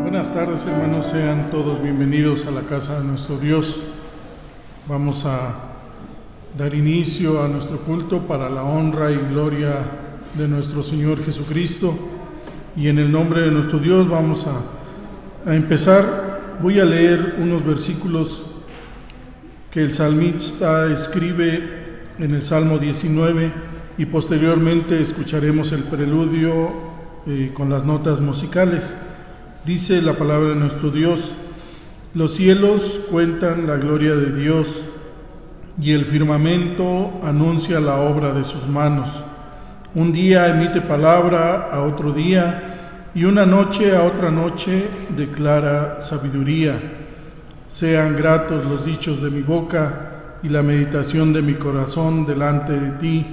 Buenas tardes, hermanos, sean todos bienvenidos a la casa de nuestro Dios. Vamos a dar inicio a nuestro culto para la honra y gloria de nuestro Señor Jesucristo, y en el nombre de nuestro Dios vamos a empezar. Voy a leer unos versículos que el salmista escribe en el Salmo 19 y posteriormente escucharemos el preludio con las notas musicales. Dice la palabra de nuestro Dios: los cielos cuentan la gloria de Dios, y el firmamento anuncia la obra de sus manos. Un día emite palabra a otro día, y una noche a otra noche declara sabiduría. Sean gratos los dichos de mi boca y la meditación de mi corazón delante de ti,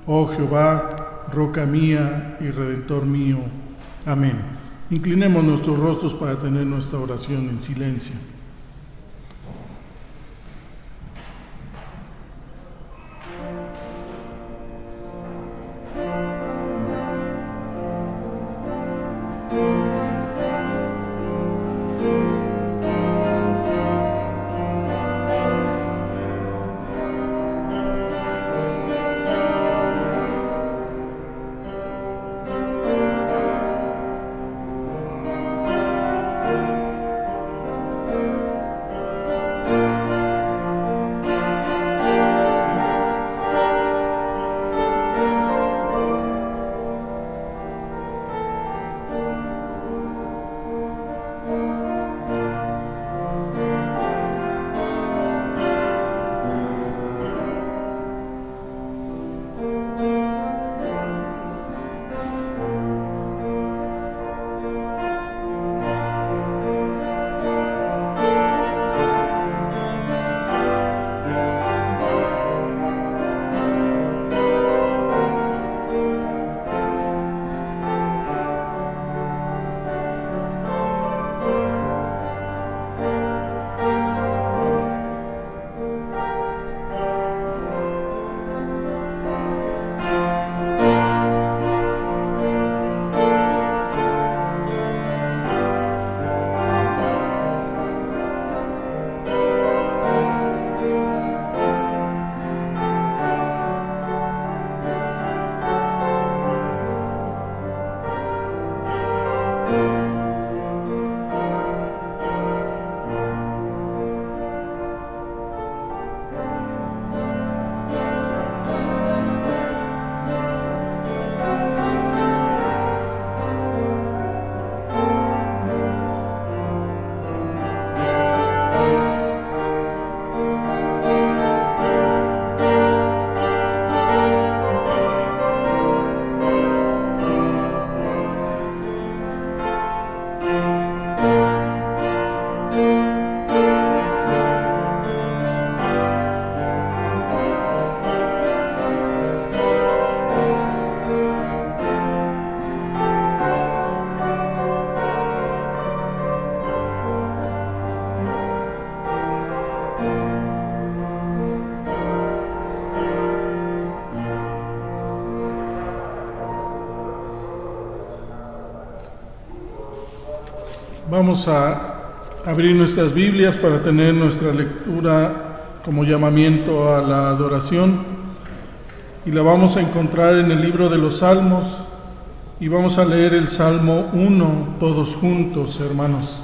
oh Jehová, roca mía y redentor mío. Amén. Inclinemos nuestros rostros para tener nuestra oración en silencio. Vamos a abrir nuestras Biblias para tener nuestra lectura como llamamiento a la adoración, y la vamos a encontrar en el libro de los Salmos, y vamos a leer el Salmo 1 todos juntos, hermanos.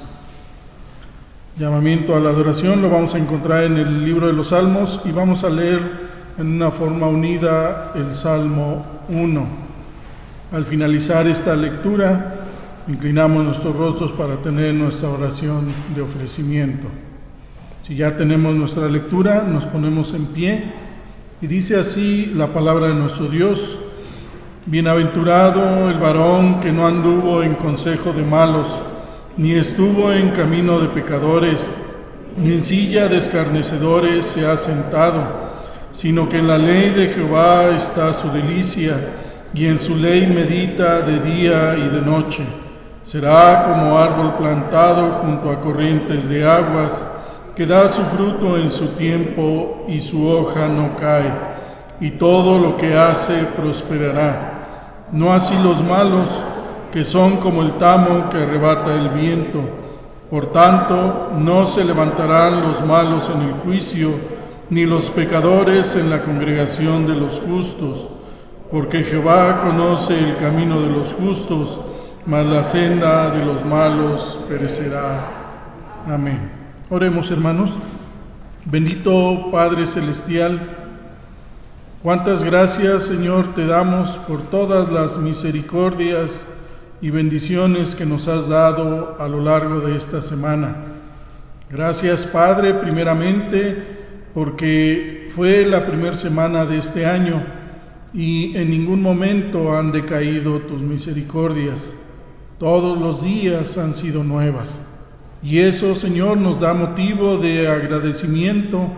Llamamiento a la adoración lo vamos a encontrar en el libro de los Salmos, y vamos a leer en una forma unida el Salmo 1. Al finalizar esta lectura, inclinamos nuestros rostros para tener nuestra oración de ofrecimiento. Si ya tenemos nuestra lectura, nos ponemos en pie, y dice así la palabra de nuestro Dios: bienaventurado el varón que no anduvo en consejo de malos, ni estuvo en camino de pecadores, ni en silla de escarnecedores se ha sentado, sino que en la ley de Jehová está su delicia, y en su ley medita de día y de noche. Será como árbol plantado junto a corrientes de aguas, que da su fruto en su tiempo y su hoja no cae, y todo lo que hace prosperará. No así los malos, que son como el tamo que arrebata el viento. Por tanto, no se levantarán los malos en el juicio, ni los pecadores en la congregación de los justos, porque Jehová conoce el camino de los justos, mas la senda de los malos perecerá. Amén. Oremos, hermanos. Bendito Padre Celestial, cuántas gracias, Señor, te damos por todas las misericordias y bendiciones que nos has dado a lo largo de esta semana. Gracias, Padre, primeramente, porque fue la primera semana de este año y en ningún momento han decaído tus misericordias. Todos los días han sido nuevas. Y eso, Señor, nos da motivo de agradecimiento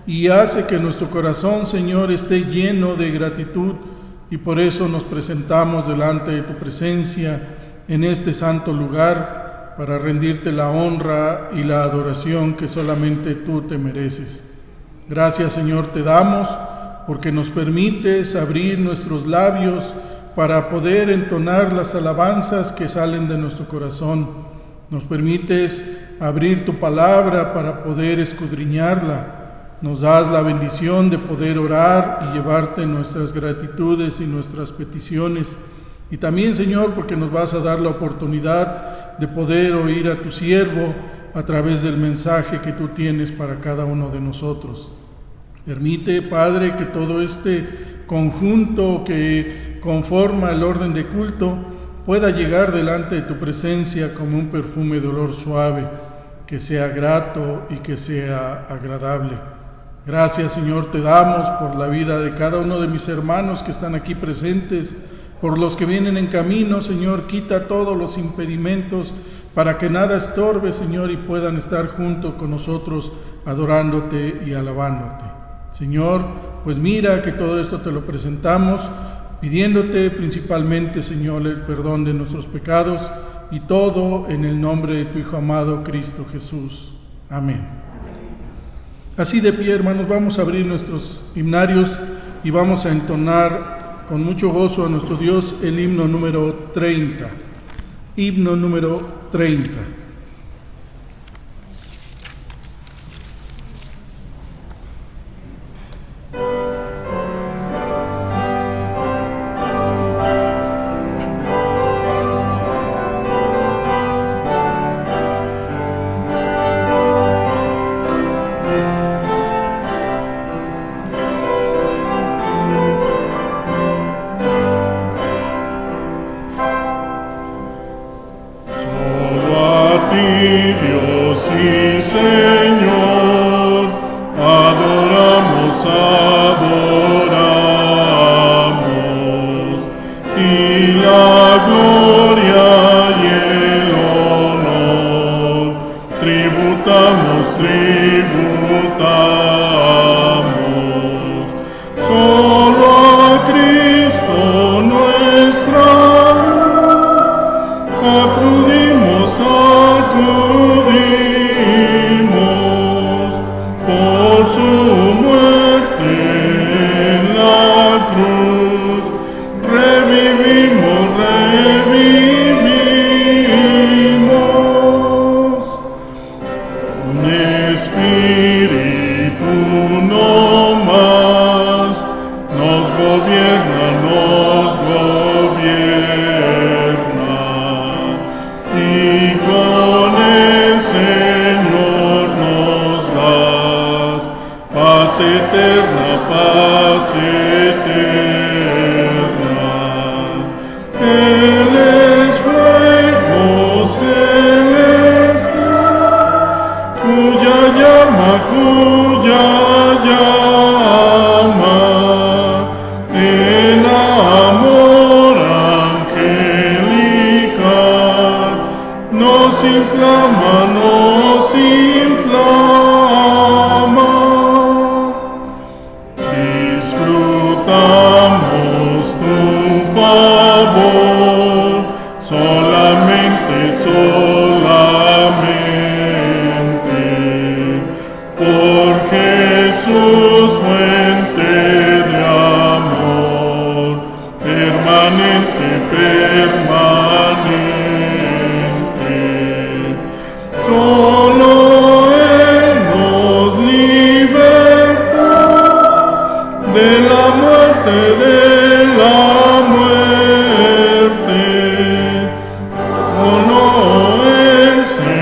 y hace que nuestro corazón, Señor, esté lleno de gratitud, y por eso nos presentamos delante de tu presencia en este santo lugar para rendirte la honra y la adoración que solamente tú te mereces. Gracias, Señor, te damos porque nos permites abrir nuestros labios para poder entonar las alabanzas que salen de nuestro corazón. Nos permites abrir tu palabra para poder escudriñarla. Nos das la bendición de poder orar y llevarte nuestras gratitudes y nuestras peticiones. Y también, Señor, porque nos vas a dar la oportunidad de poder oír a tu siervo a través del mensaje que tú tienes para cada uno de nosotros. Permite, Padre, que todo este conjunto que conforma el orden de culto pueda llegar delante de tu presencia como un perfume de olor suave, que sea grato y que sea agradable. Gracias, Señor, te damos por la vida de cada uno de mis hermanos que están aquí presentes, por los que vienen en camino. Señor, quita todos los impedimentos para que nada estorbe, Señor, y puedan estar junto con nosotros adorándote y alabándote. Señor, pues mira que todo esto te lo presentamos, pidiéndote principalmente, Señor, el perdón de nuestros pecados, y todo en el nombre de tu Hijo amado, Cristo Jesús. Amén. Así de pie, hermanos, vamos a abrir nuestros himnarios y vamos a entonar con mucho gozo a nuestro Dios el himno número 30. Himno número 30. Disfrutamos Jesús, fuente de amor, permanente, permanente. Solo Él nos libertó de la muerte, de la muerte. Solo Él se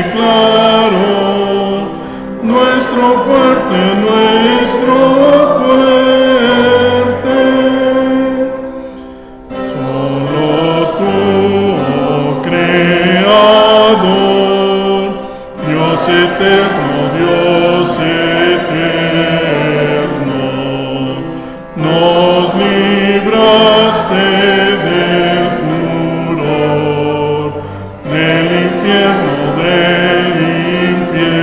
declaró nuestro fuerte, nuestro fuerte. Solo tú, oh Creador, Dios eterno, Dios eterno, nos libraste del furor, del infierno, del infierno.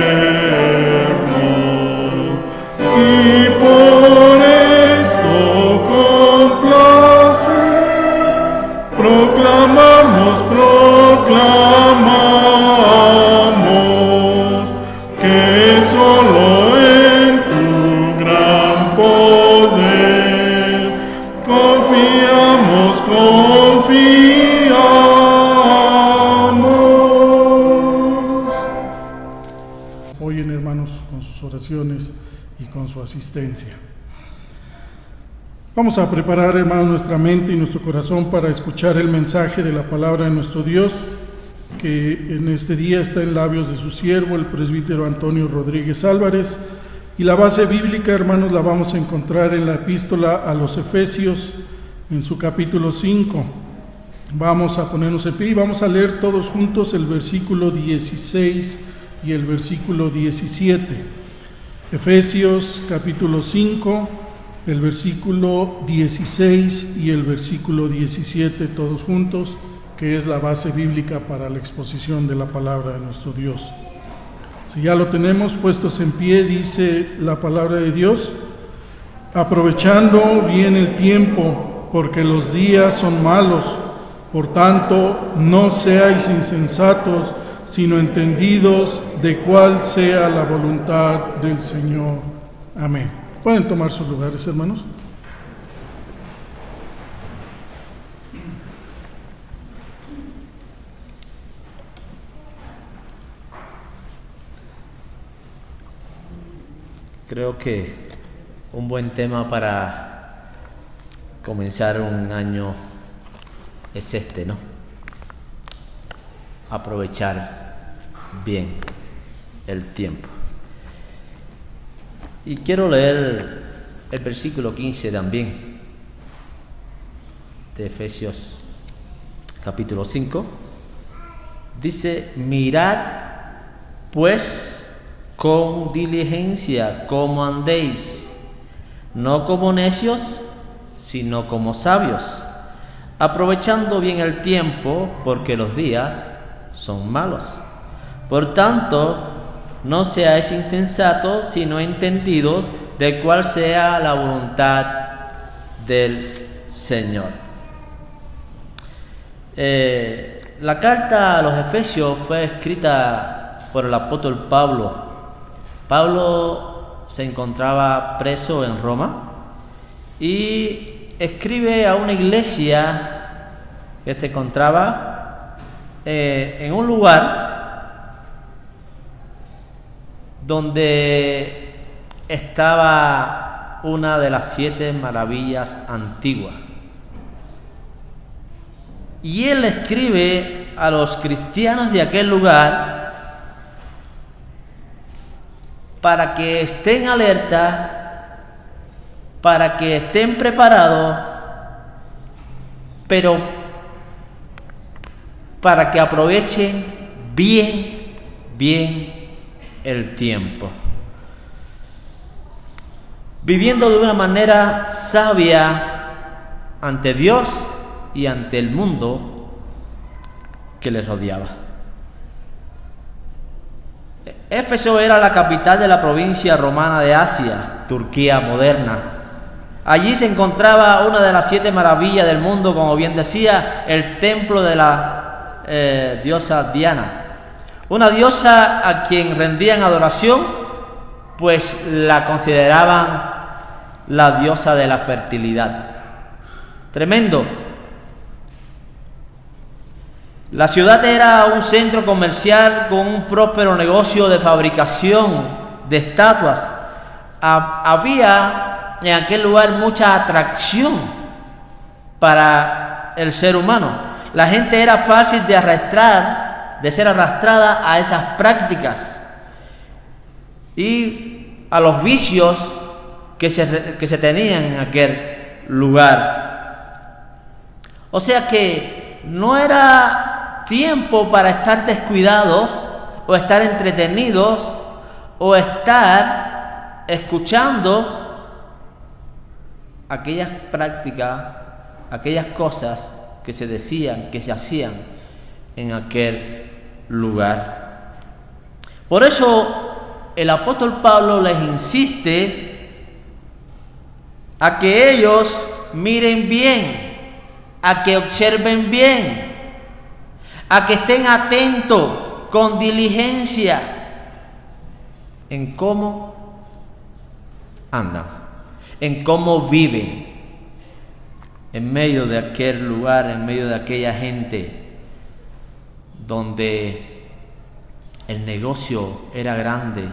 Y por esto complace, proclamamos que solo en tu gran poder confiamos. Apoyen, hermanos, con sus oraciones y con su asistencia. Vamos a preparar, hermanos, nuestra mente y nuestro corazón para escuchar el mensaje de la palabra de nuestro Dios, que en este día está en labios de su siervo, el presbítero Antonio Rodríguez Álvarez. Y la base bíblica, hermanos, la vamos a encontrar en la epístola a los Efesios, en su capítulo 5. Vamos a ponernos en pie y vamos a leer todos juntos el versículo 16 y el versículo 17. Efesios capítulo 5, el versículo 16 y el versículo 17, todos juntos, que es la base bíblica para la exposición de la palabra de nuestro Dios. Si ya lo tenemos puestos en pie, dice la palabra de Dios: aprovechando bien el tiempo, porque los días son malos. Por tanto, no seáis insensatos, sino entendidos de cuál sea la voluntad del Señor. Amén. ¿Pueden tomar sus lugares, hermanos? Creo que un buen tema para comenzar un año es este, ¿no? Aprovechar bien el tiempo. Y quiero leer el versículo 15 también de Efesios capítulo 5. Dice: mirad pues con diligencia cómo andéis, no como necios, sino como sabios, aprovechando bien el tiempo, porque los días son malos. Por tanto, no seáis insensatos, sino entendidos de cuál sea la voluntad del Señor. La carta a los Efesios fue escrita por el apóstol Pablo. Pablo se encontraba preso en Roma y escribe a una iglesia que se encontraba en un lugar donde estaba una de las 7 maravillas antiguas. Y él escribe a los cristianos de aquel lugar para que estén alerta, para que estén preparados, pero para que aprovechen bien el tiempo, viviendo de una manera sabia ante Dios y ante el mundo que les rodeaba. Éfeso era la capital de la provincia romana de Asia, Turquía moderna. Allí se encontraba una de las 7 maravillas del mundo, como bien decía, el templo de la diosa Diana, una diosa a quien rendían adoración pues la consideraban la diosa de la fertilidad. Tremendo. La ciudad era un centro comercial con un próspero negocio de fabricación de estatuas. Había en aquel lugar mucha atracción para el ser humano. La gente era fácil de ser arrastrada a esas prácticas y a los vicios que se tenían en aquel lugar. O sea que no era tiempo para estar descuidados o estar entretenidos o estar escuchando aquellas prácticas, aquellas cosas que se decían, que se hacían en aquel lugar. Por eso el apóstol Pablo les insiste a que ellos miren bien, a que observen bien, a que estén atentos con diligencia en cómo andan, en cómo viven en medio de aquel lugar, en medio de aquella gente donde el negocio era grande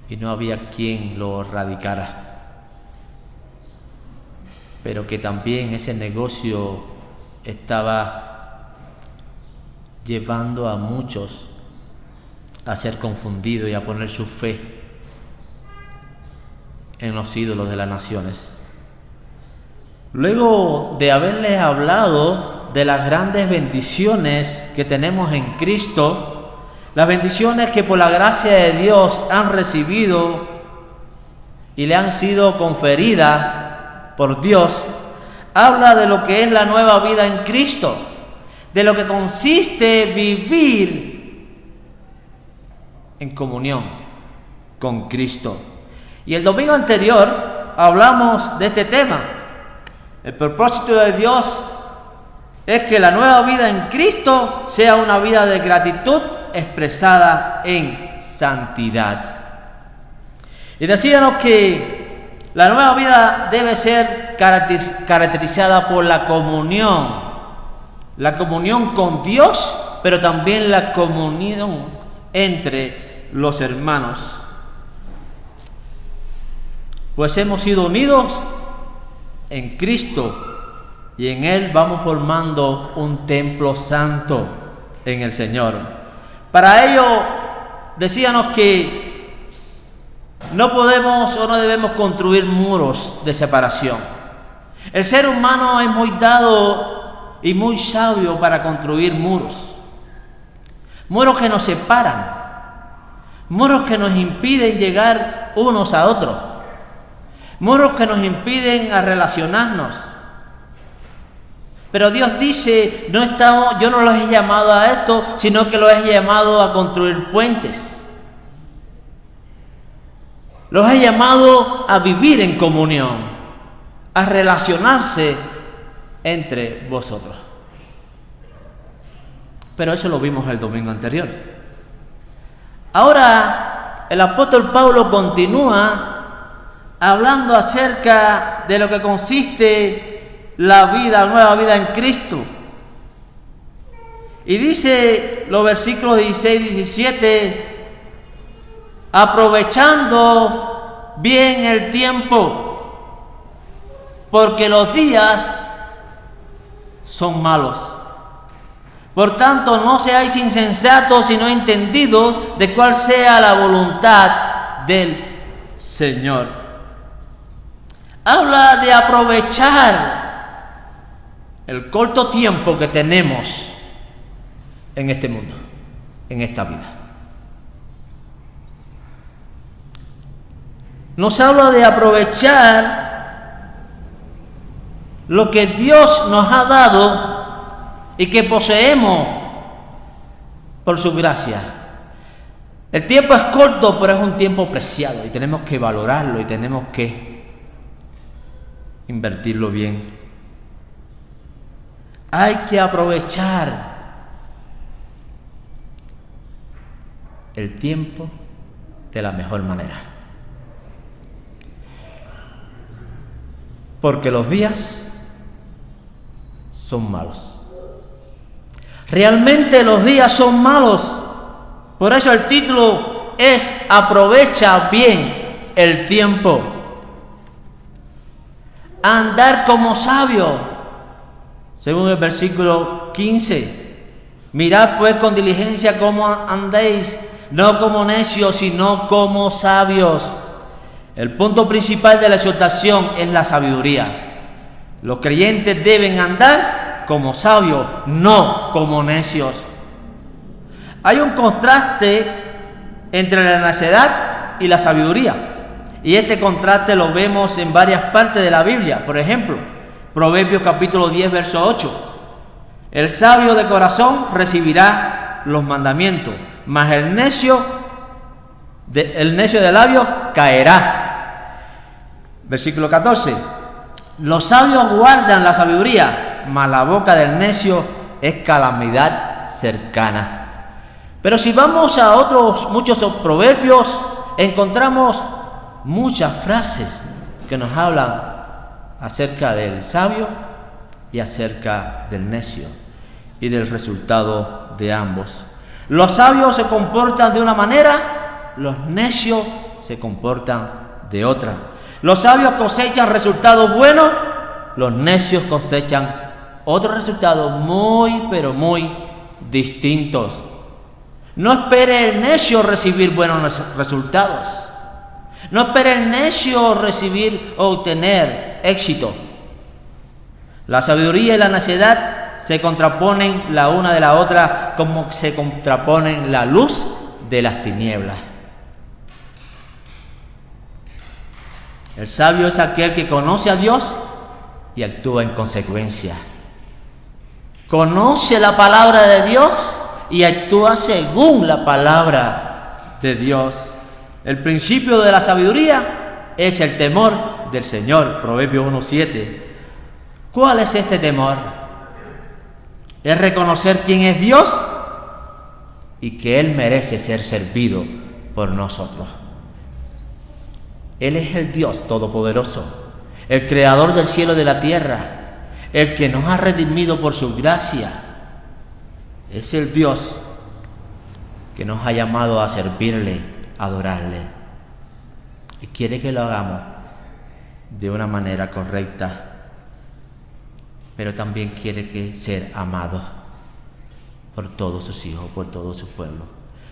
y no había quien lo erradicara, pero que también ese negocio estaba llevando a muchos a ser confundidos y a poner su fe en los ídolos de las naciones. Luego de haberles hablado de las grandes bendiciones que tenemos en Cristo, las bendiciones que por la gracia de Dios han recibido y le han sido conferidas por Dios, habla de lo que es la nueva vida en Cristo, de lo que consiste vivir en comunión con Cristo. Y el domingo anterior hablamos de este tema. El propósito de Dios es que la nueva vida en Cristo sea una vida de gratitud expresada en santidad. Y decíamos que la nueva vida debe ser caracterizada por la comunión con Dios, pero también la comunión entre los hermanos. Pues hemos sido unidos en Cristo y en Él vamos formando un templo santo en el Señor. Para ello decíamos que no podemos o no debemos construir muros de separación. El ser humano es muy dado y muy sabio para construir muros. Muros que nos separan, muros que nos impiden llegar unos a otros, muros que nos impiden a relacionarnos. Pero Dios dice, yo no los he llamado a esto, sino que los he llamado a construir puentes. Los he llamado a vivir en comunión, a relacionarse entre vosotros. Pero eso lo vimos el domingo anterior. Ahora el apóstol Pablo continúa hablando acerca de lo que consiste la nueva vida en Cristo. Y dice los versículos 16 y 17, aprovechando bien el tiempo, porque los días son malos. Por tanto, no seáis insensatos, sino entendidos de cuál sea la voluntad del Señor. Habla de aprovechar el corto tiempo que tenemos en este mundo, en esta vida. Nos habla de aprovechar lo que Dios nos ha dado y que poseemos por su gracia. El tiempo es corto, pero es un tiempo preciado y tenemos que valorarlo y tenemos que invertirlo bien. Hay que aprovechar el tiempo de la mejor manera. Porque los días son malos. Realmente los días son malos. Por eso el título es Aprovecha bien el tiempo. Andar como sabio. Según el versículo 15. Mirad pues con diligencia cómo andéis, no como necios, sino como sabios. El punto principal de la exhortación es la sabiduría. Los creyentes deben andar como sabios, no como necios. Hay un contraste entre la necedad y la sabiduría. Y este contraste lo vemos en varias partes de la Biblia. Por ejemplo, Proverbios capítulo 10, verso 8. El sabio de corazón recibirá los mandamientos, mas el necio de labios caerá. Versículo 14. Los sabios guardan la sabiduría, mas la boca del necio es calamidad cercana. Pero si vamos a muchos proverbios, encontramos muchas frases que nos hablan acerca del sabio y acerca del necio y del resultado de ambos. Los sabios se comportan de una manera, los necios se comportan de otra. Los sabios cosechan resultados buenos, los necios cosechan otros resultados muy, pero muy distintos. No espere el necio recibir buenos resultados. No espere el necio recibir o obtener éxito. La sabiduría y la necedad se contraponen la una de la otra como se contraponen la luz de las tinieblas. El sabio es aquel que conoce a Dios y actúa en consecuencia. Conoce la palabra de Dios y actúa según la palabra de Dios. El principio de la sabiduría es el temor del Señor, Proverbios 1:7. ¿Cuál es este temor? Es reconocer quién es Dios y que Él merece ser servido por nosotros. Él es el Dios Todopoderoso, el Creador del cielo y de la tierra, el que nos ha redimido por su gracia. Es el Dios que nos ha llamado a servirle, a adorarle. Y quiere que lo hagamos de una manera correcta, pero también quiere que ser amado por todos sus hijos, por todo su pueblo.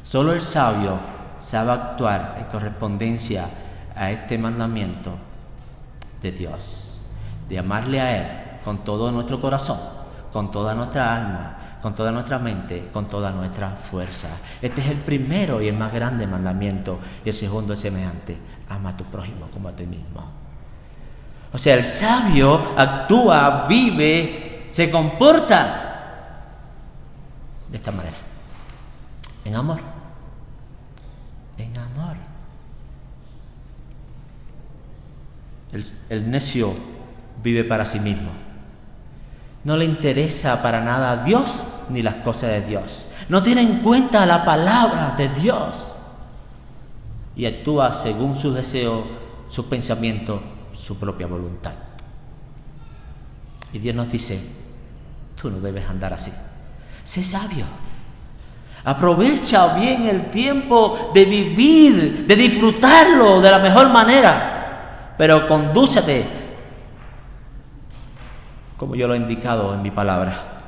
Solo el sabio sabe actuar en correspondencia a este mandamiento de Dios, de amarle a Él con todo nuestro corazón, con toda nuestra alma, con toda nuestra mente, con toda nuestra fuerza. Este es el primero y el más grande mandamiento, y el segundo es semejante: ama a tu prójimo como a ti mismo. O sea, el sabio actúa, vive, se comporta de esta manera, en amor, en amor. El necio vive para sí mismo. No le interesa para nada a Dios ni las cosas de Dios. No tiene en cuenta la palabra de Dios. Y actúa según sus deseos, sus pensamientos, su propia voluntad. Y Dios nos dice: tú no debes andar así. Sé sabio. Aprovecha bien el tiempo de vivir, de disfrutarlo de la mejor manera. Pero condúcete como yo lo he indicado en mi palabra.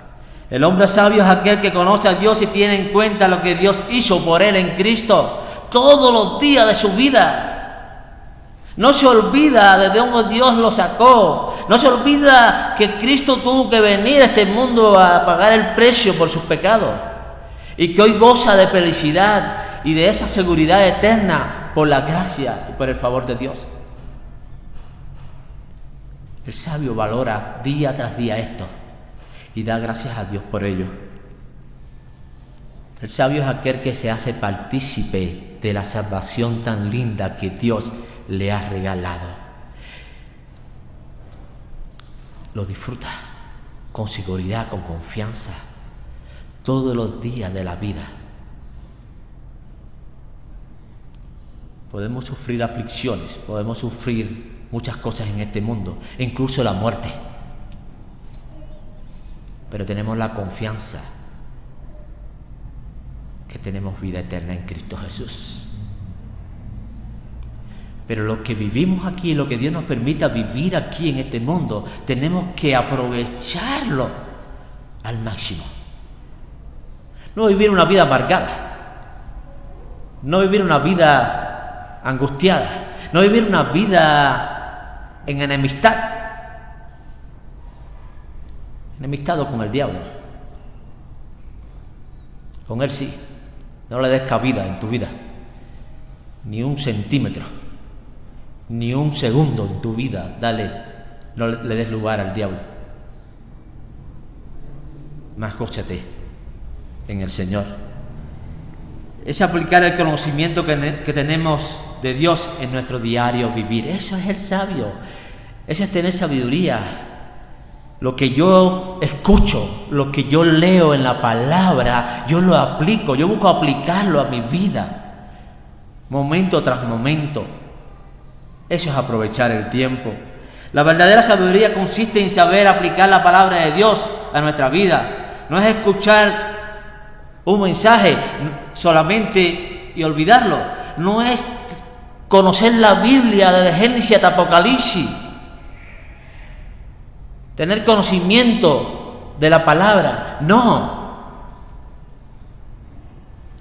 El hombre sabio es aquel que conoce a Dios y tiene en cuenta lo que Dios hizo por él en Cristo todos los días de su vida. No se olvida de dónde Dios lo sacó. No se olvida que Cristo tuvo que venir a este mundo a pagar el precio por sus pecados. Y que hoy goza de felicidad y de esa seguridad eterna por la gracia y por el favor de Dios. El sabio valora día tras día esto y da gracias a Dios por ello. El sabio es aquel que se hace partícipe de la salvación tan linda que Dios le ha regalado. Lo disfruta con seguridad, con confianza, todos los días de la vida. Podemos sufrir aflicciones, podemos sufrir muchas cosas en este mundo, incluso la muerte. Pero tenemos la confianza que tenemos vida eterna en Cristo Jesús. Pero lo que vivimos aquí, lo que Dios nos permita vivir aquí en este mundo, tenemos que aprovecharlo al máximo. No vivir una vida amargada, no vivir una vida angustiada, no vivir una vida en enemistado con el diablo. Con él sí, no le des cabida en tu vida, ni un centímetro, ni un segundo en tu vida, no le des lugar al diablo. Más gózate en el Señor. Es aplicar el conocimiento que tenemos de Dios en nuestro diario vivir. Eso es el sabio. Eso es tener sabiduría. Lo que yo escucho, lo que yo leo en la palabra, yo lo aplico. Yo busco aplicarlo a mi vida, momento tras momento. Eso es aprovechar el tiempo. La verdadera sabiduría consiste en saber aplicar la palabra de Dios a nuestra vida. No es escuchar un mensaje solamente y olvidarlo. No es conocer la Biblia desde Génesis hasta Apocalipsis. Tener conocimiento de la palabra. No.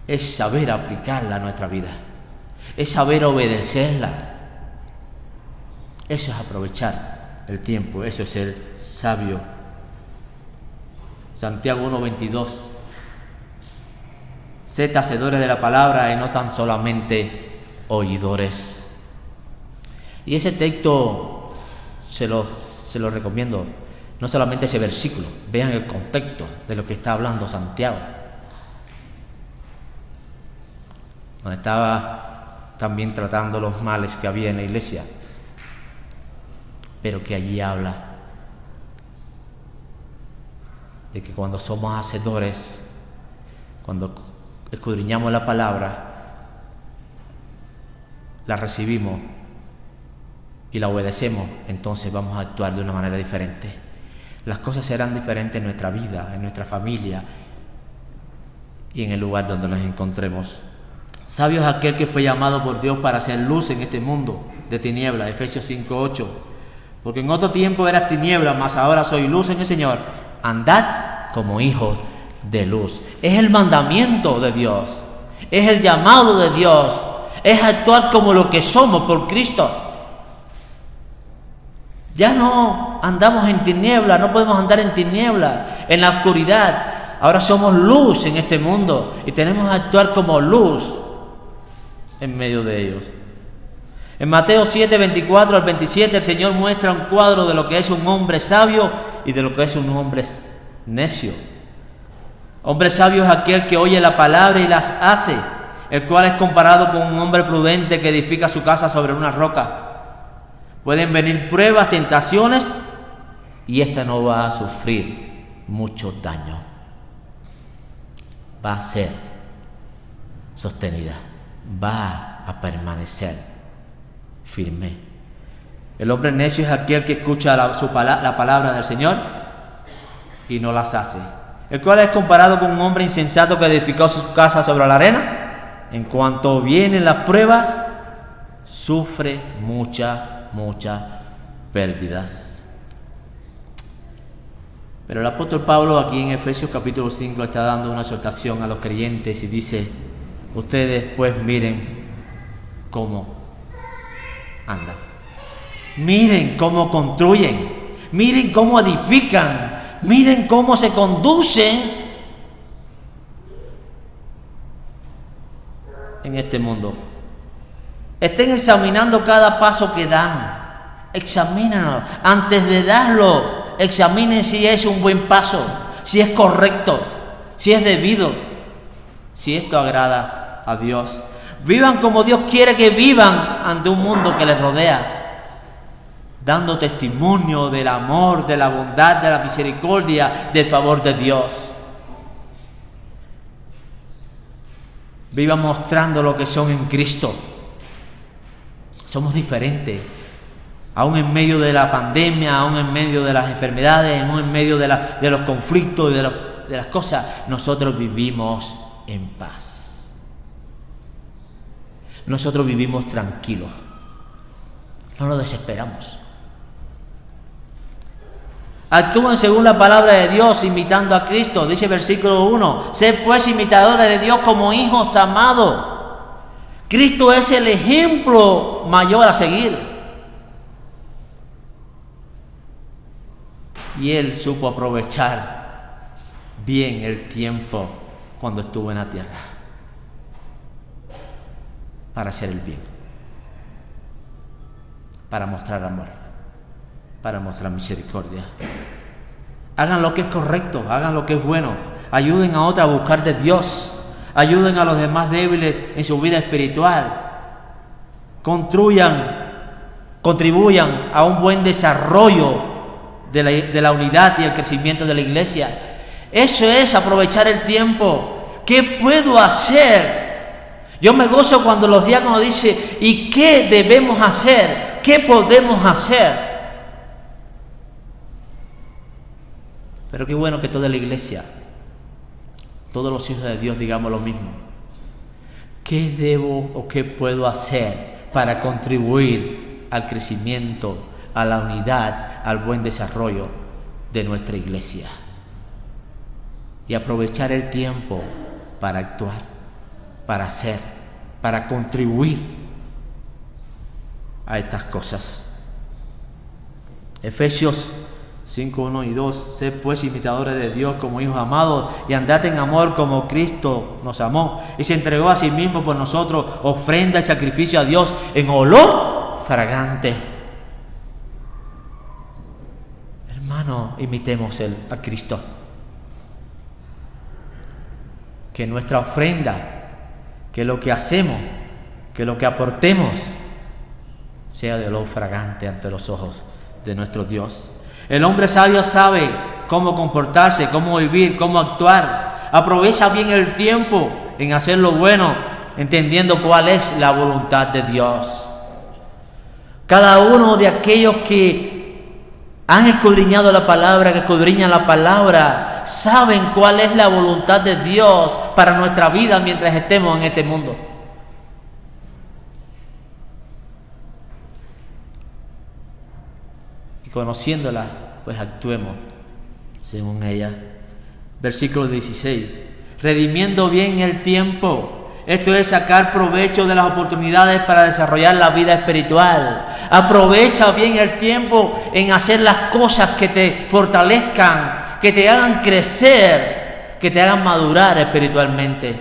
Es saber aplicarla a nuestra vida. Es saber obedecerla. Eso es aprovechar el tiempo, eso es ser sabio. Santiago 1:22. Sed hacedores de la palabra y no tan solamente oidores. Y ese texto se lo recomiendo, no solamente ese versículo, vean el contexto de lo que está hablando Santiago. Donde estaba también tratando los males que había en la iglesia, pero que allí habla de que cuando somos hacedores, cuando escudriñamos la palabra, la recibimos y la obedecemos, entonces vamos a actuar de una manera diferente. Las cosas serán diferentes en nuestra vida, en nuestra familia y en el lugar donde nos encontremos. Sabio es aquel que fue llamado por Dios para hacer luz en este mundo de tinieblas, Efesios 5:8. Porque en otro tiempo eras tinieblas, mas ahora soy luz en el Señor. Andad como hijos de luz. Es el mandamiento de Dios, es el llamado de Dios, es actuar como lo que somos por Cristo. Ya no andamos en tinieblas, no podemos andar en tinieblas, en la oscuridad. Ahora somos luz en este mundo y tenemos que actuar como luz en medio de ellos. En Mateo 7:24 al 27 el Señor muestra un cuadro de lo que es un hombre sabio y de lo que es un hombre necio. Hombre sabio es aquel que oye la palabra y las hace, el cual es comparado con un hombre prudente que edifica su casa sobre una roca. Pueden venir pruebas, tentaciones, y esta no va a sufrir mucho daño. Va a ser sostenida, va a permanecer firme. El hombre necio es aquel que escucha la palabra del Señor y no las hace, el cual es comparado con un hombre insensato que edificó su casa sobre la arena. En cuanto vienen las pruebas, sufre muchas pérdidas. Pero el apóstol Pablo aquí en Efesios capítulo 5 está dando una exhortación a los creyentes y dice: ustedes pues miren cómo andan, miren cómo construyen, miren cómo edifican, miren cómo se conducen en este mundo. Estén examinando cada paso que dan. Examínenlo. Antes de darlo, examinen si es un buen paso, si es correcto, si es debido, si esto agrada a Dios. Vivan como Dios quiere que vivan ante un mundo que les rodea, dando testimonio del amor, de la bondad, de la misericordia, del favor de Dios. Vivan mostrando lo que son en Cristo. Somos diferentes. Aún en medio de la pandemia, aún en medio de las enfermedades, aún en medio de los conflictos y de las cosas, nosotros vivimos en paz. Nosotros vivimos tranquilos. No nos desesperamos. Actúen según la palabra de Dios, imitando a Cristo. Dice el versículo 1. Sed pues imitadores de Dios como hijos amados. Cristo es el ejemplo mayor a seguir. Y Él supo aprovechar bien el tiempo cuando estuvo en la tierra para hacer el bien, para mostrar amor, para mostrar misericordia. Hagan lo que es correcto, hagan lo que es bueno, ayuden a otros a buscar de Dios, ayuden a los demás débiles en su vida espiritual, contribuyan a un buen desarrollo de la unidad y el crecimiento de la iglesia. Eso es aprovechar el tiempo. ¿Qué puedo hacer? Yo me gozo cuando los diáconos dicen, ¿y qué debemos hacer? ¿Qué podemos hacer? Pero qué bueno que toda la iglesia, todos los hijos de Dios digamos lo mismo. ¿Qué debo o qué puedo hacer para contribuir al crecimiento, a la unidad, al buen desarrollo de nuestra iglesia? Y aprovechar el tiempo para actuar, para hacer, para contribuir a estas cosas. Efesios 5, 1 y 2. Sed pues imitadores de Dios como hijos amados y andad en amor como Cristo nos amó y se entregó a sí mismo por nosotros, ofrenda y sacrificio a Dios en olor fragante. Hermano, imitemos a Cristo. Que nuestra ofrenda, que lo que hacemos, que lo que aportemos, sea de olor fragante ante los ojos de nuestro Dios. El hombre sabio sabe cómo comportarse, cómo vivir, cómo actuar. Aprovecha bien el tiempo en hacer lo bueno, entendiendo cuál es la voluntad de Dios. Cada uno de aquellos que han escudriñado la palabra, que escudriñan la palabra, saben cuál es la voluntad de Dios para nuestra vida mientras estemos en este mundo. Y conociéndola, pues actuemos según ella. Versículo 16. Redimiendo bien el tiempo. Esto es sacar provecho de las oportunidades para desarrollar la vida espiritual. Aprovecha bien el tiempo en hacer las cosas que te fortalezcan, que te hagan crecer, que te hagan madurar espiritualmente.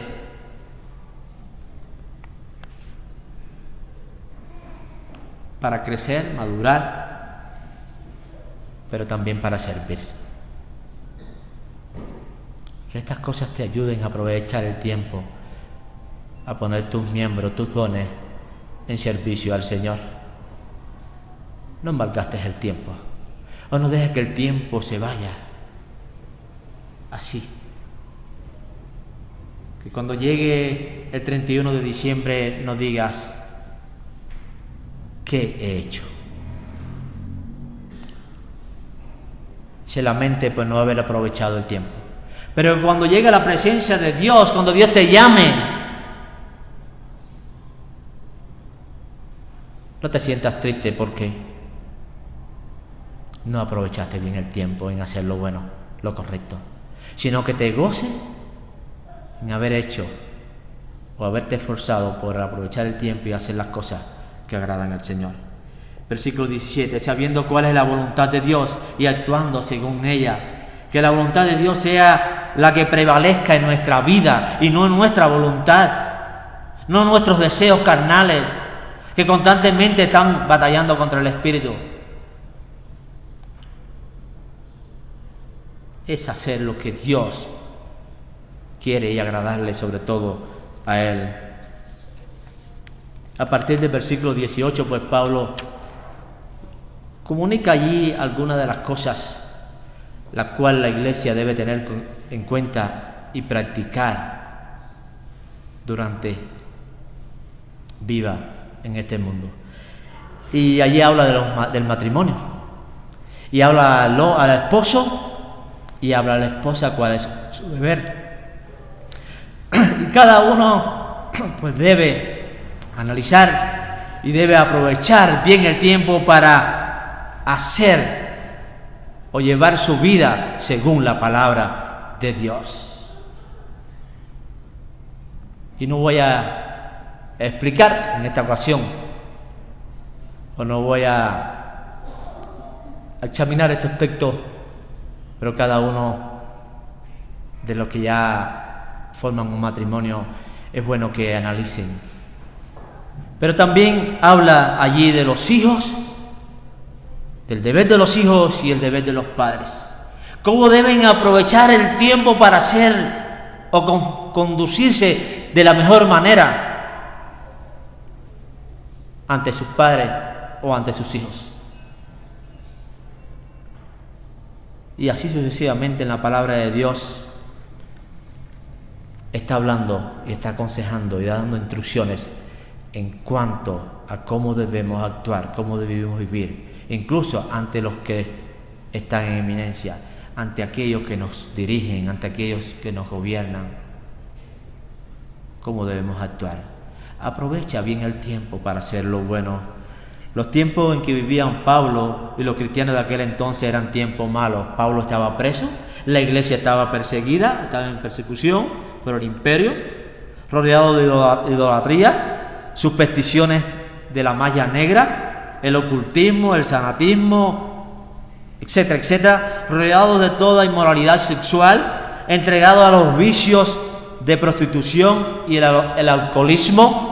Para crecer, madurar, pero también para servir. Que estas cosas te ayuden a aprovechar el tiempo, a poner tus miembros, tus dones en servicio al Señor. No malgastes el tiempo, o no dejes que el tiempo se vaya así. Que cuando llegue el 31 de diciembre no digas, ¿qué he hecho? Se lamente por no haber aprovechado el tiempo. Pero cuando llegue la presencia de Dios, cuando Dios te llame, no te sientas triste porque no aprovechaste bien el tiempo en hacer lo bueno, lo correcto, sino que te goces en haber hecho o haberte esforzado por aprovechar el tiempo y hacer las cosas que agradan al Señor. Versículo 17, sabiendo cuál es la voluntad de Dios y actuando según ella. Que la voluntad de Dios sea la que prevalezca en nuestra vida y no en nuestra voluntad, no nuestros deseos carnales que constantemente están batallando contra el Espíritu. Es hacer lo que Dios quiere y agradarle sobre todo a Él. A partir del versículo 18, pues Pablo comunica allí algunas de las cosas las cuales la iglesia debe tener en cuenta y practicar durante viva en este mundo. Y allí habla del matrimonio. Y habla al esposo y habla a la esposa cuál es su deber. Y cada uno pues debe analizar y debe aprovechar bien el tiempo para hacer o llevar su vida según la palabra de Dios. Y no voy a explicar en esta ocasión, o no voy a examinar estos textos, pero cada uno de los que ya forman un matrimonio es bueno que analicen. Pero también habla allí de los hijos, del deber de los hijos y el deber de los padres. Cómo deben aprovechar el tiempo para hacer o conducirse de la mejor manera ante sus padres o ante sus hijos. Y así sucesivamente en la palabra de Dios está hablando y está aconsejando y dando instrucciones en cuanto a cómo debemos actuar, cómo debemos vivir, incluso ante los que están en eminencia, ante aquellos que nos dirigen, ante aquellos que nos gobiernan, cómo debemos actuar. Aprovecha bien el tiempo para hacer lo bueno. Los tiempos en que vivían Pablo y los cristianos de aquel entonces eran tiempos malos. Pablo estaba preso, la iglesia estaba perseguida, estaba en persecución por el imperio, rodeado de idolatría, supersticiones de la magia negra, el ocultismo, el sanatismo, etcétera, etcétera, rodeado de toda inmoralidad sexual, entregado a los vicios de prostitución y el alcoholismo.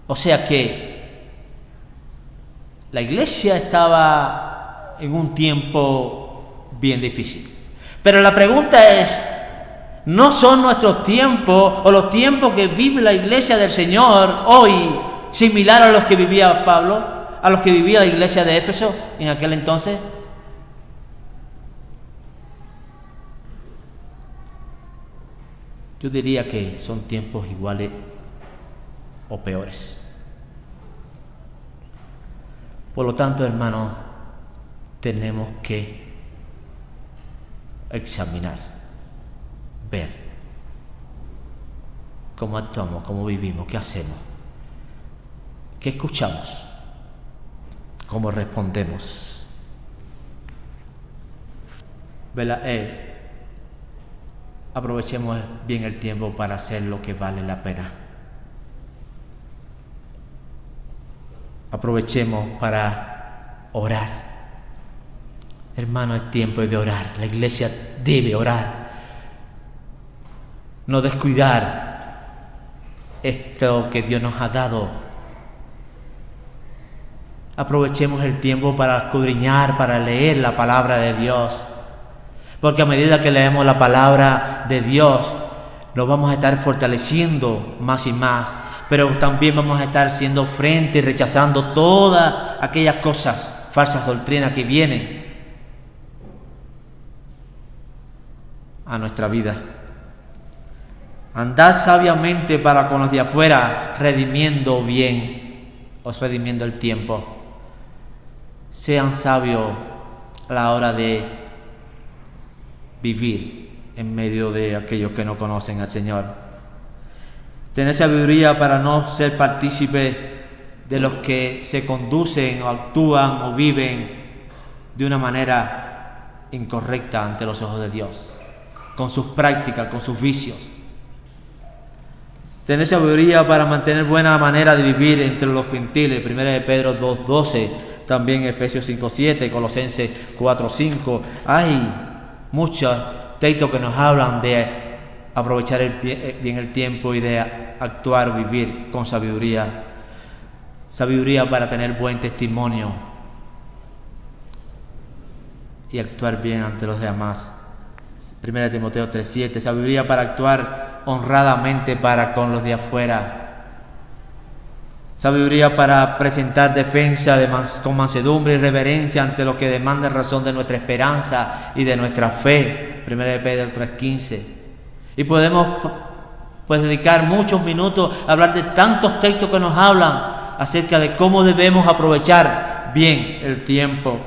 O sea que la iglesia estaba en un tiempo bien difícil. Pero la pregunta es, ¿no son nuestros tiempos o los tiempos que vive la iglesia del Señor hoy similar a los que vivía Pablo, a los que vivía la iglesia de Éfeso en aquel entonces? Yo diría que son tiempos iguales o peores. Por lo tanto, hermanos, tenemos que examinar, ver cómo actuamos, cómo vivimos, qué hacemos, qué escuchamos, cómo respondemos. Aprovechemos bien el tiempo para hacer lo que vale la pena. Aprovechemos para orar. Hermano, es tiempo de orar. La iglesia debe orar. No descuidar esto que Dios nos ha dado. Aprovechemos el tiempo para escudriñar, para leer la palabra de Dios. Porque a medida que leemos la palabra de Dios, nos vamos a estar fortaleciendo más y más. Pero también vamos a estar siendo frente y rechazando todas aquellas cosas, falsas doctrinas que vienen a nuestra vida. Andad sabiamente para con los de afuera, redimiendo bien, redimiendo el tiempo. Sean sabios a la hora de vivir en medio de aquellos que no conocen al Señor. Tener sabiduría para no ser partícipe de los que se conducen o actúan o viven de una manera incorrecta ante los ojos de Dios, con sus prácticas, con sus vicios. Tener sabiduría para mantener buena manera de vivir entre los gentiles, 1 de Pedro 2:12, también Efesios 5:7, Colosenses 4:5. Hay muchos textos que nos hablan de aprovechar bien el tiempo y de actuar, vivir con sabiduría. Sabiduría para tener buen testimonio y actuar bien ante los demás. 1 Timoteo 3:7, sabiduría para actuar honradamente para con los de afuera. Sabiduría para presentar defensa con mansedumbre y reverencia ante lo que demanda razón de nuestra esperanza y de nuestra fe. 1 Pedro 3:15. Y podemos dedicar muchos minutos a hablar de tantos textos que nos hablan acerca de cómo debemos aprovechar bien el tiempo.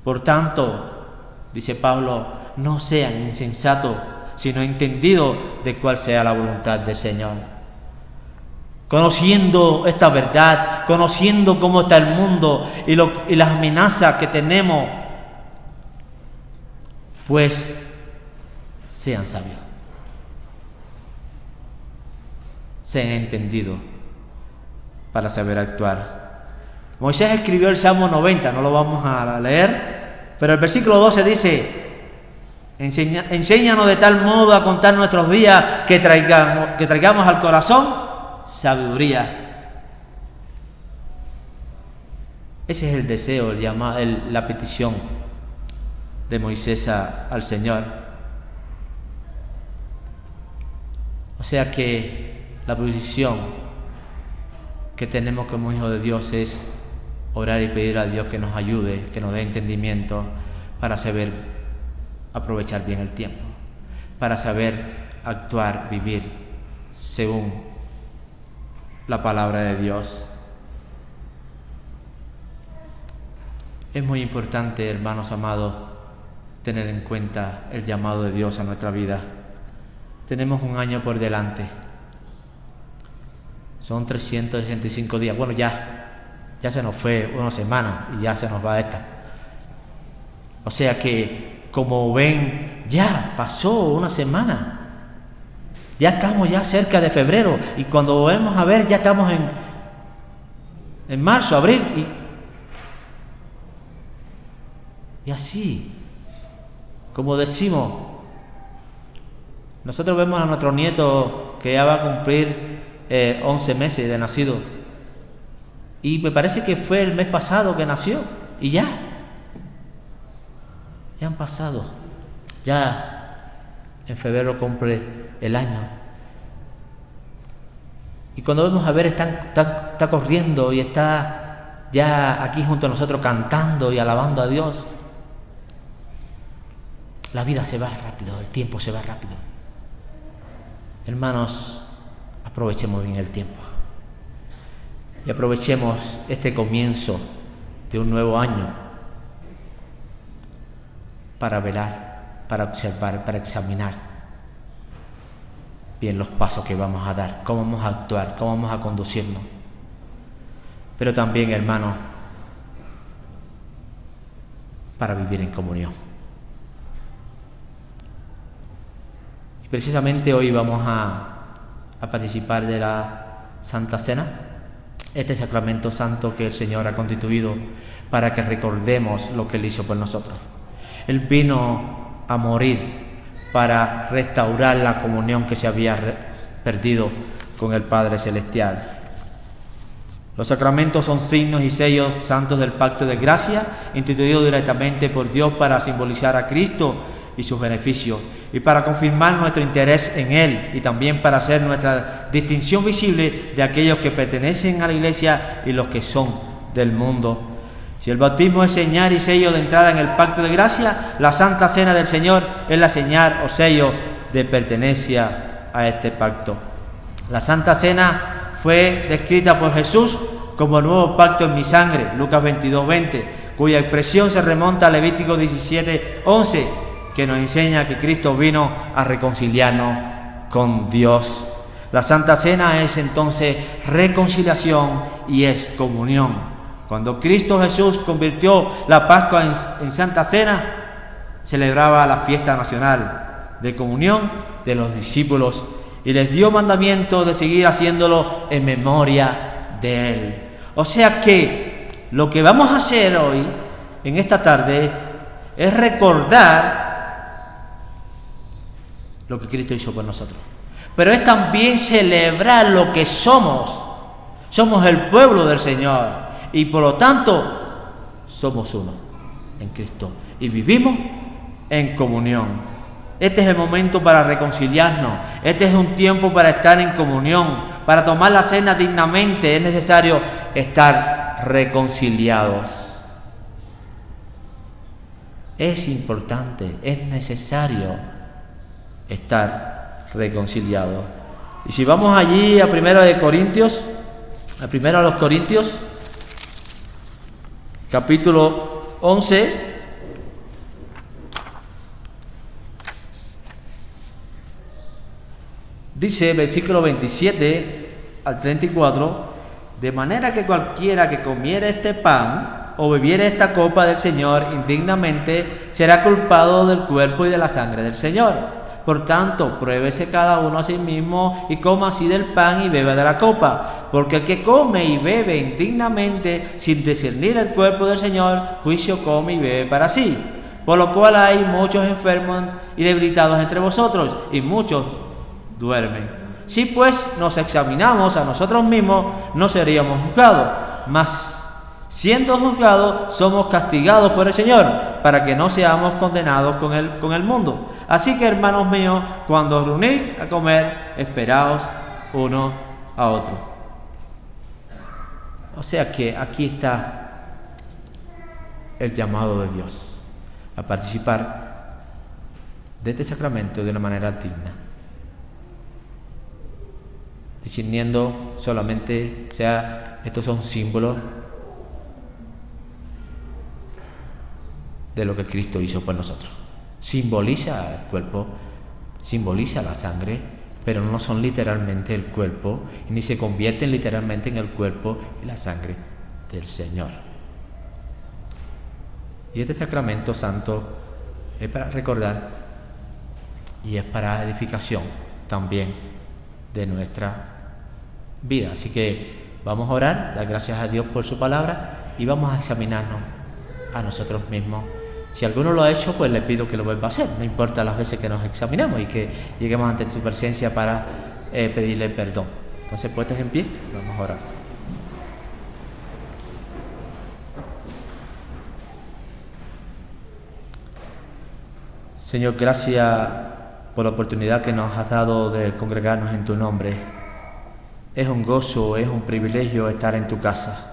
Por tanto, dice Pablo, no sean insensatos, sino entendidos de cuál sea la voluntad del Señor. Conociendo esta verdad, conociendo cómo está el mundo y las amenazas que tenemos, pues sean sabios, sean entendidos para saber actuar. Moisés escribió el Salmo 90, no lo vamos a leer, pero el versículo 12 dice: enséñanos de tal modo a contar nuestros días que traigamos al corazón sabiduría. Ese es el deseo, la petición de Moisés al Señor. O sea que la posición que tenemos como hijos de Dios es orar y pedir a Dios que nos ayude, que nos dé entendimiento para saber aprovechar bien el tiempo, para saber actuar, vivir según la palabra de Dios. Es muy importante, hermanos amados, tener en cuenta el llamado de Dios a nuestra vida. Tenemos un año por delante. Son 365 días. Bueno, ya se nos fue una semana y ya se nos va esta. O sea que, como ven, ya pasó una semana. Ya estamos ya cerca de febrero y cuando volvemos a ver ya estamos en marzo, abril y así, como decimos, nosotros vemos a nuestro nieto que ya va a cumplir 11 meses de nacido y me parece que fue el mes pasado que nació y ya han pasado, ya en febrero cumple el año. Y cuando vamos a ver está corriendo y está ya aquí junto a nosotros cantando y alabando a Dios. La vida se va rápido, el tiempo se va rápido. Hermanos, aprovechemos bien el tiempo y aprovechemos este comienzo de un nuevo año para velar, para observar, para examinar bien los pasos que vamos a dar, cómo vamos a actuar, cómo vamos a conducirnos. Pero también, hermanos, para vivir en comunión. Y precisamente hoy vamos a participar de la Santa Cena, este sacramento santo que el Señor ha constituido para que recordemos lo que Él hizo por nosotros. Él vino a morir para restaurar la comunión que se había perdido con el Padre Celestial. Los sacramentos son signos y sellos santos del pacto de gracia, instituidos directamente por Dios para simbolizar a Cristo y sus beneficios, y para confirmar nuestro interés en Él, y también para hacer nuestra distinción visible de aquellos que pertenecen a la Iglesia y los que son del mundo. Si el bautismo es señal y sello de entrada en el pacto de gracia, la Santa Cena del Señor es la señal o sello de pertenencia a este pacto. La Santa Cena fue descrita por Jesús como el nuevo pacto en mi sangre, Lucas 22:20, cuya expresión se remonta a Levítico 17:11, que nos enseña que Cristo vino a reconciliarnos con Dios. La Santa Cena es entonces reconciliación y es comunión. Cuando Cristo Jesús convirtió la Pascua en Santa Cena, celebraba la fiesta nacional de comunión de los discípulos y les dio mandamiento de seguir haciéndolo en memoria de Él. O sea que lo que vamos a hacer hoy, en esta tarde, es recordar lo que Cristo hizo por nosotros. Pero es también celebrar lo que somos. Somos el pueblo del Señor. Y por lo tanto, somos uno en Cristo y vivimos en comunión. Este es el momento para reconciliarnos. Este es un tiempo para estar en comunión. Para tomar la cena dignamente es necesario estar reconciliados. Es importante, es necesario estar reconciliados. Y si vamos allí a 1 Corintios, Primero a los Corintios, capítulo 11. Dice, versículo 27 al 34, de manera que cualquiera que comiere este pan o bebiere esta copa del Señor indignamente será culpado del cuerpo y de la sangre del Señor. Por tanto, pruébese cada uno a sí mismo y coma así del pan y beba de la copa. Porque el que come y bebe indignamente sin discernir el cuerpo del Señor, juicio come y bebe para sí. Por lo cual hay muchos enfermos y debilitados entre vosotros, y muchos duermen. Si pues nos examinamos a nosotros mismos, no seríamos juzgados, mas siendo juzgados somos castigados por el Señor, para que no seamos condenados con el mundo. Así que, hermanos míos, cuando os reunís a comer, esperaos uno a otro. O sea que aquí está el llamado de Dios a participar de este sacramento de una manera digna, discerniendo solamente, estos son símbolos de lo que Cristo hizo por nosotros. Simboliza el cuerpo, simboliza la sangre, pero no son literalmente el cuerpo, ni se convierten literalmente en el cuerpo y la sangre del Señor. Y este sacramento santo es para recordar y es para edificación también de nuestra vida. Así que vamos a orar, dar gracias a Dios por su palabra y vamos a examinarnos a nosotros mismos. Si alguno lo ha hecho, pues le pido que lo vuelva a hacer, no importa las veces que nos examinamos, y que lleguemos ante su presencia para pedirle perdón. Entonces, puestos en pie, vamos a orar. Señor, gracias por la oportunidad que nos has dado de congregarnos en tu nombre. Es un gozo, es un privilegio estar en tu casa.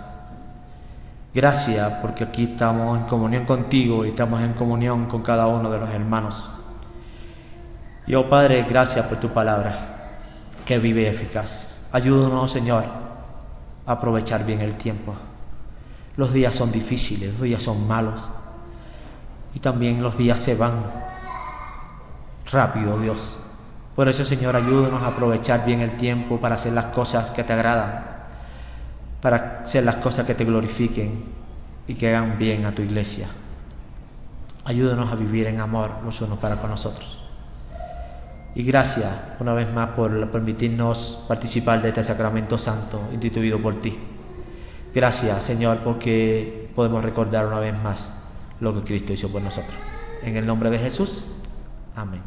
Gracias porque aquí estamos en comunión contigo y estamos en comunión con cada uno de los hermanos. Y oh Padre, gracias por tu palabra que vive y eficaz. Ayúdanos, Señor, a aprovechar bien el tiempo. Los días son difíciles, los días son malos y también los días se van rápido, Dios. Por eso, Señor, ayúdanos a aprovechar bien el tiempo para hacer las cosas que te agradan, para hacer las cosas que te glorifiquen y que hagan bien a tu iglesia. Ayúdanos a vivir en amor los unos para con nosotros. Y gracias una vez más por permitirnos participar de este sacramento santo instituido por ti. Gracias, Señor, porque podemos recordar una vez más lo que Cristo hizo por nosotros. En el nombre de Jesús, amén.